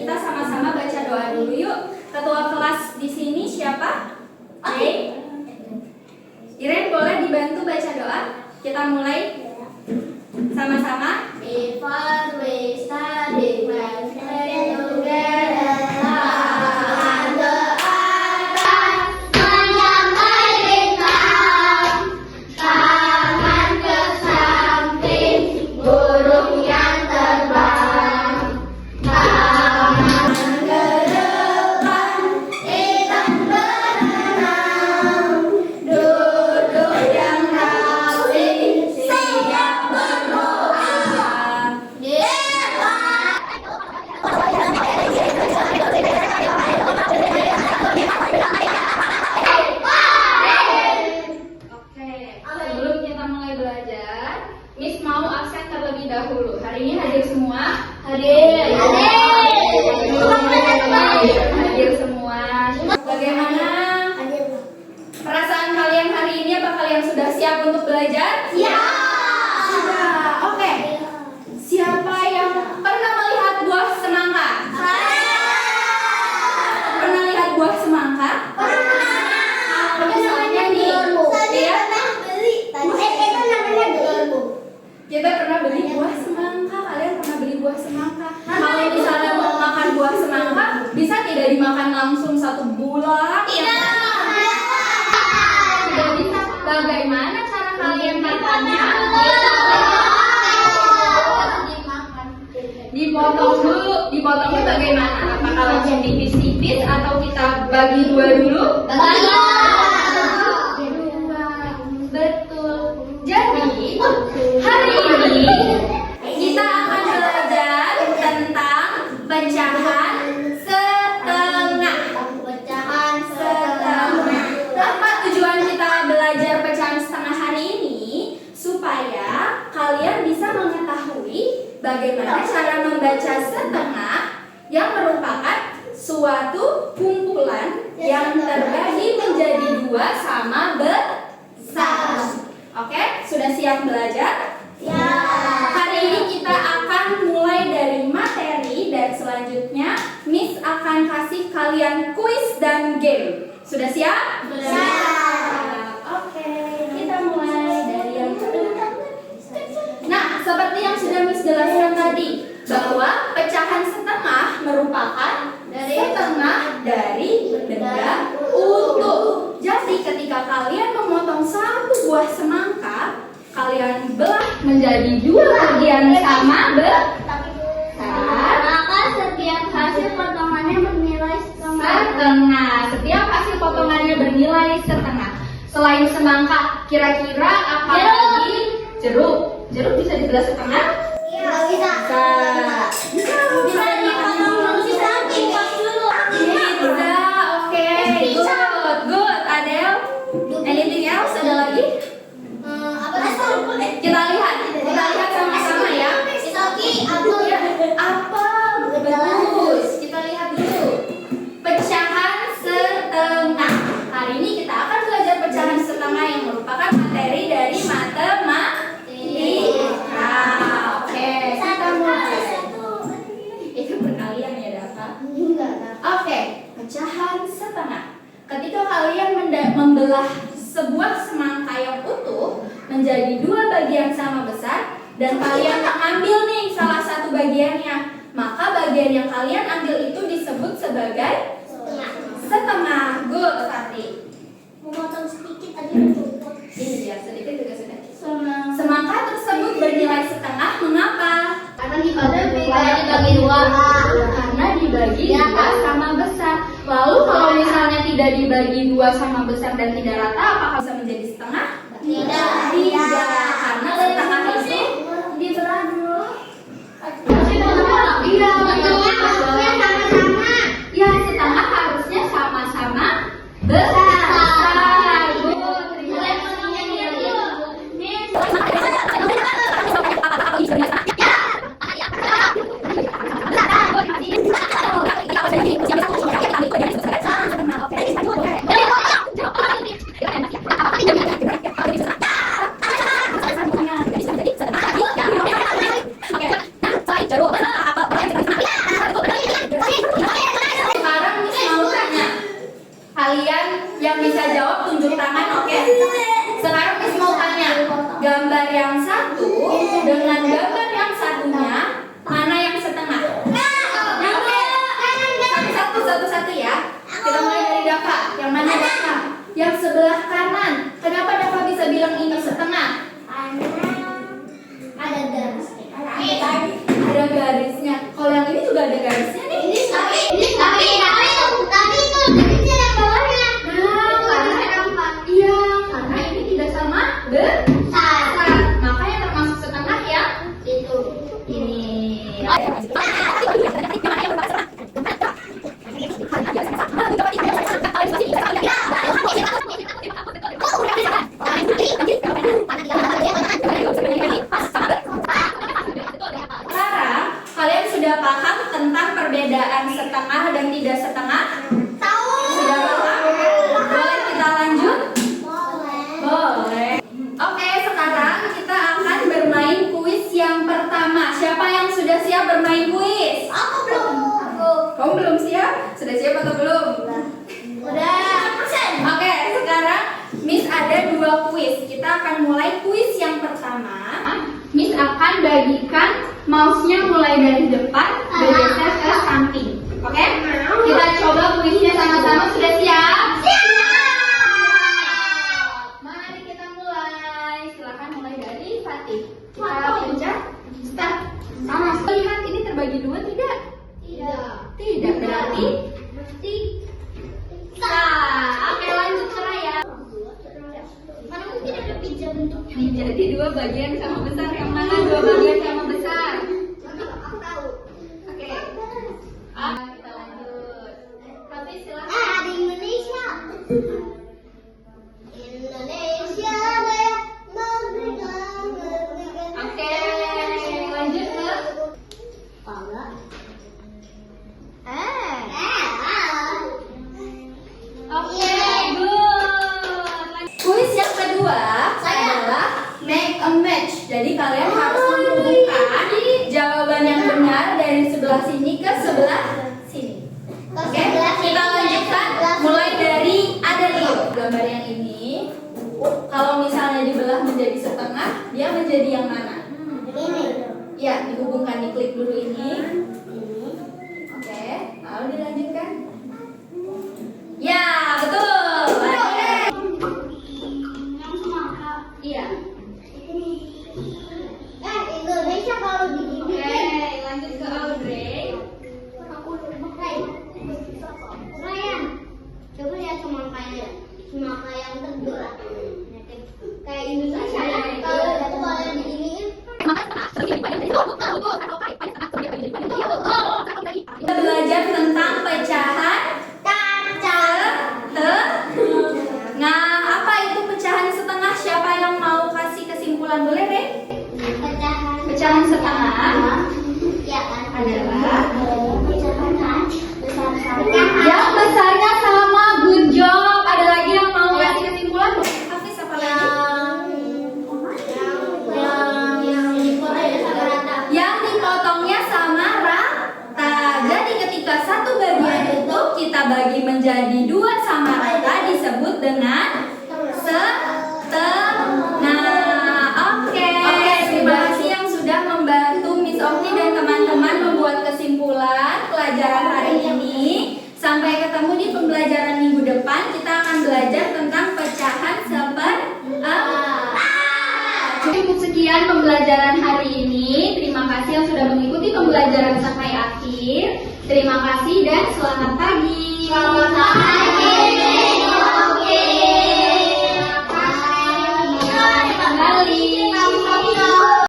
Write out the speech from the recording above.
kita sama-sama baca doa dulu yuk. Ketua kelas di sini siapa? Iren, boleh dibantu baca doa? Kita mulai sama-sama. Before we study, let's pray together. Hadir semua. Bagaimana perasaan kalian hari ini? Apa kalian sudah siap untuk belajar? Ya. Sudah. Oke. Siapa yang pernah melihat buah semangka? Pernah lihat buah semangka? Misalnya nih, kita pernah beli buah semangka. Kalian pernah beli buah semangka? Kalau misalnya mau makan buah semangka, bisa tidak dimakan langsung satu bulan? Tidak. Tidak bisa. Bagaimana cara kalian makannya? Dipotong dulu. Dipotongnya bagaimana? Apakah langsung tipis-tipis atau kita bagi dua dulu? Betul. Jadi hari ini kita akan belajar tentang pecahan setengah. Apa tujuan kita belajar pecahan setengah hari ini? Supaya kalian bisa mengetahui bagaimana cara membaca setengah yang merupakan suatu kumpulan yang terbagi menjadi dua sama besar. Oke, sudah siap belajar? Ya. Hari ini kita akan mulai dari materi dan selanjutnya Miss akan kasih kalian kuis dan game. Sudah siap? Sudah. Oke, kita mulai dari yang pertama. Nah, seperti yang sudah Miss jelaskan tadi, bahwa pecahan setengah merupakan setengah dari benda utuh. Jadi ketika kalian memotong satu buah semangka, kalian belah menjadi dua bagian sama besar. Maka setiap hasil potongannya bernilai Setengah. Setiap hasil potongannya bernilai setengah. Selain semangka, kira-kira apa lagi? Jeruk. Jeruk bisa dibelah setengah? Iya, bisa. Bisa dipotong Bisa dulu. Bisa. Oke. Good. Adele. Anything else? Ada lagi? Kita lihat sama-sama ya. Apel. Bagus. Kita lihat dulu. Pecahan setengah. Hari ini kita akan belajar pecahan setengah yang merupakan materi dari matematika. Oke, kita mulai. Itu perkalian ya, Dava? Oke, pecahan setengah. Ketika kalian membelah sebuah semangka yang utuh menjadi dua bagian sama besar dan kalian mengambil nih salah satu bagiannya, maka bagian yang kalian ambil itu disebut sebagai setengah. Good, Fatih. Memotong sedikit aja cukup. Iya, sedikit juga sudah. Semangka tersebut bernilai setengah. Mengapa? Karena dibagi dua. Karena dibagi dua sama besar. Lalu kalau misalnya tidak dibagi dua sama besar dan tidak rata, apakah bisa menjadi setengah? Tidak. Karena setengah itu dibelah dulu. Iya, betul. Ya, setengah harusnya sama-sama besar. Sekarang kalian sudah paham tentang perbedaan setengah dan tidak setengah? Tahu. Sudah paham? Boleh kita lanjut? Boleh. Boleh. Oke, sekarang kita akan bermain kuis yang pertama. Siapa yang sudah siap bermain kuis? Aku belum. Kamu belum siap? Sudah siap atau belum? Udah. Oke, sekarang Miss ada 2 kuis. Kita akan mulai kuis yang pertama. Miss akan bagikan mouse-nya mulai dari depan bergeser ke samping. Oke? Kita coba kuisnya sama-sama. Sudah siap? Mari kita mulai. Silakan mulai dari Fatih. Kita pencet start. Lihat ini terbagi 2 tidak? Tidak. Tidak, berarti oke, lanjut Soraya. Mana mungkin ada pizza bentuknya? Jadi 2 bagian sama besar. Yang mana 2 bagian sama besar? Aku tahu. Oke. Kita lanjut. Tapi silakan. Ada Indonesia. Indonesia Raya merdeka, merdeka. Oke, lanjut ke Paula. Oke, good. Kuis yang kedua adalah make a match. Jadi kalian harus menghubungkan jawaban yang benar dari sebelah sini ke sebelah sini. Oke, kita lanjutkan mulai dari Adelio. Gambar yang ini, kalau misalnya dibelah menjadi setengah, dia menjadi yang mana? Ini. Ya, dihubungkan, diklik dulu ini. Oke, lalu dilanjutkan. Ya, betul. Yang semangka. Iya. Indonesia kalau di Oke, lanjut ke Audrey. aku Ryan. Coba lihat semangkanya. Semangka yang terbelah. Kayak Indonesia ya. Kalau yang diginiin. Kita belajar tentang pecahan Nah, apa itu pecahan setengah? Siapa yang mau kasih kesimpulan? Boleh, Re? Pecahan setengah Ya kan. adalah Pecahan besar. yang besarnya sama. Good job. Ada lagi yang mau kasih kesimpulan? Hafiz, apa lagi? Yang dipotongnya sama rata. Jadi ketika satu bagian itu kita bagi menjadi 2 sama rata disebut dengan setengah. Oke, terima kasih yang sudah membantu Miss Okti dan teman-teman membuat kesimpulan pelajaran hari ini. Sampai ketemu di pembelajaran minggu depan. Kita akan belajar tentang pecahan Cukup sekian pembelajaran hari ini. Terima kasih yang sudah mengikuti pembelajaran sampai akhir. Terima kasih dan selamat pagi. Selamat pagi.